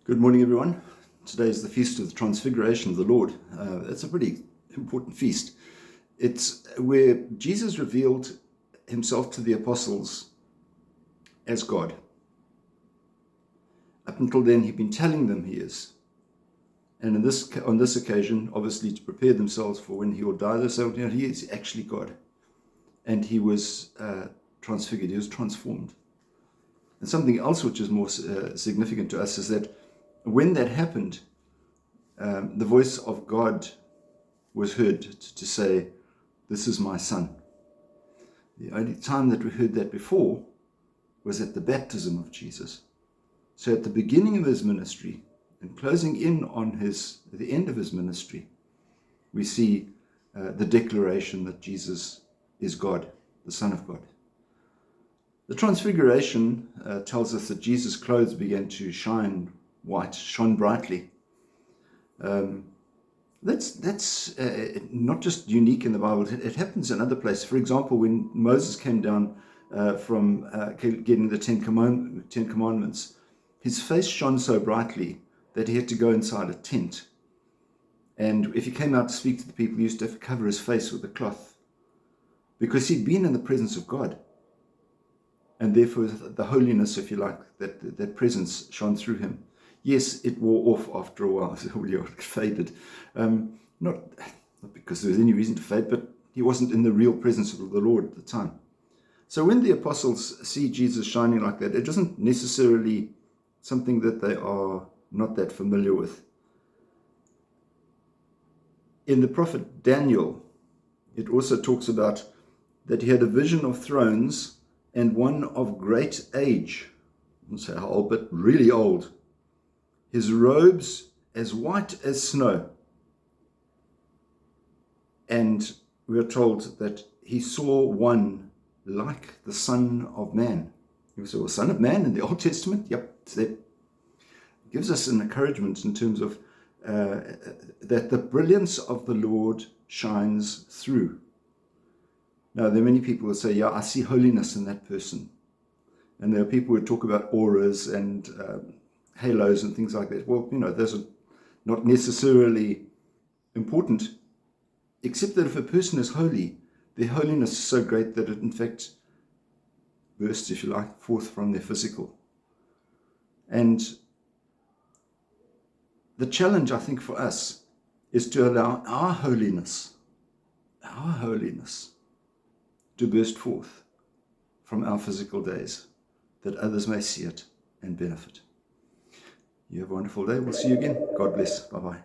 Good morning, everyone. Today is the Feast of the Transfiguration of the Lord. It's a pretty important feast. It's where Jesus revealed himself to the apostles as God. Up until then, he'd been telling them he is. And on this occasion, obviously to prepare themselves for when he will die, they said, he is actually God. And he was transfigured, he was transformed. And something else which is more significant to us is that when that happened, the voice of God was heard to say, "This is my son." The only time that we heard that before was at the baptism of Jesus. So at the beginning of his ministry and closing in on the end of his ministry, we see the declaration that Jesus is God, the Son of God. The Transfiguration tells us that Jesus' clothes began to shine white, shone brightly. That's not just unique in the Bible. It happens in other places. For example, when Moses came down from getting the Ten Commandments, his face shone so brightly that he had to go inside a tent. And if he came out to speak to the people, he used to have to cover his face with a cloth, because he'd been in the presence of God. And therefore, the holiness, if you like, that presence shone through him. Yes, it wore off after a while, so it faded. Not because there was any reason to fade, but he wasn't in the real presence of the Lord at the time. So when the apostles see Jesus shining like that, it isn't necessarily something that they are not that familiar with. In the prophet Daniel, it also talks about that he had a vision of thrones and one of great age. I don't say how old, but really old. His robes as white as snow. And we are told that he saw one like the Son of Man. He saw a Son of Man in the Old Testament. Yep, it's there. It gives us an encouragement in terms of that the brilliance of the Lord shines through. Now, there are many people who say, yeah, I see holiness in that person. And there are people who talk about auras and halos and things like that. Well, those are not necessarily important, except that if a person is holy, their holiness is so great that it, in fact, bursts, if you like, forth from their physical. And the challenge, I think, for us is to allow our holiness to burst forth from our physical days, that others may see it and benefit. You have a wonderful day. We'll see you again. God bless. Bye-bye.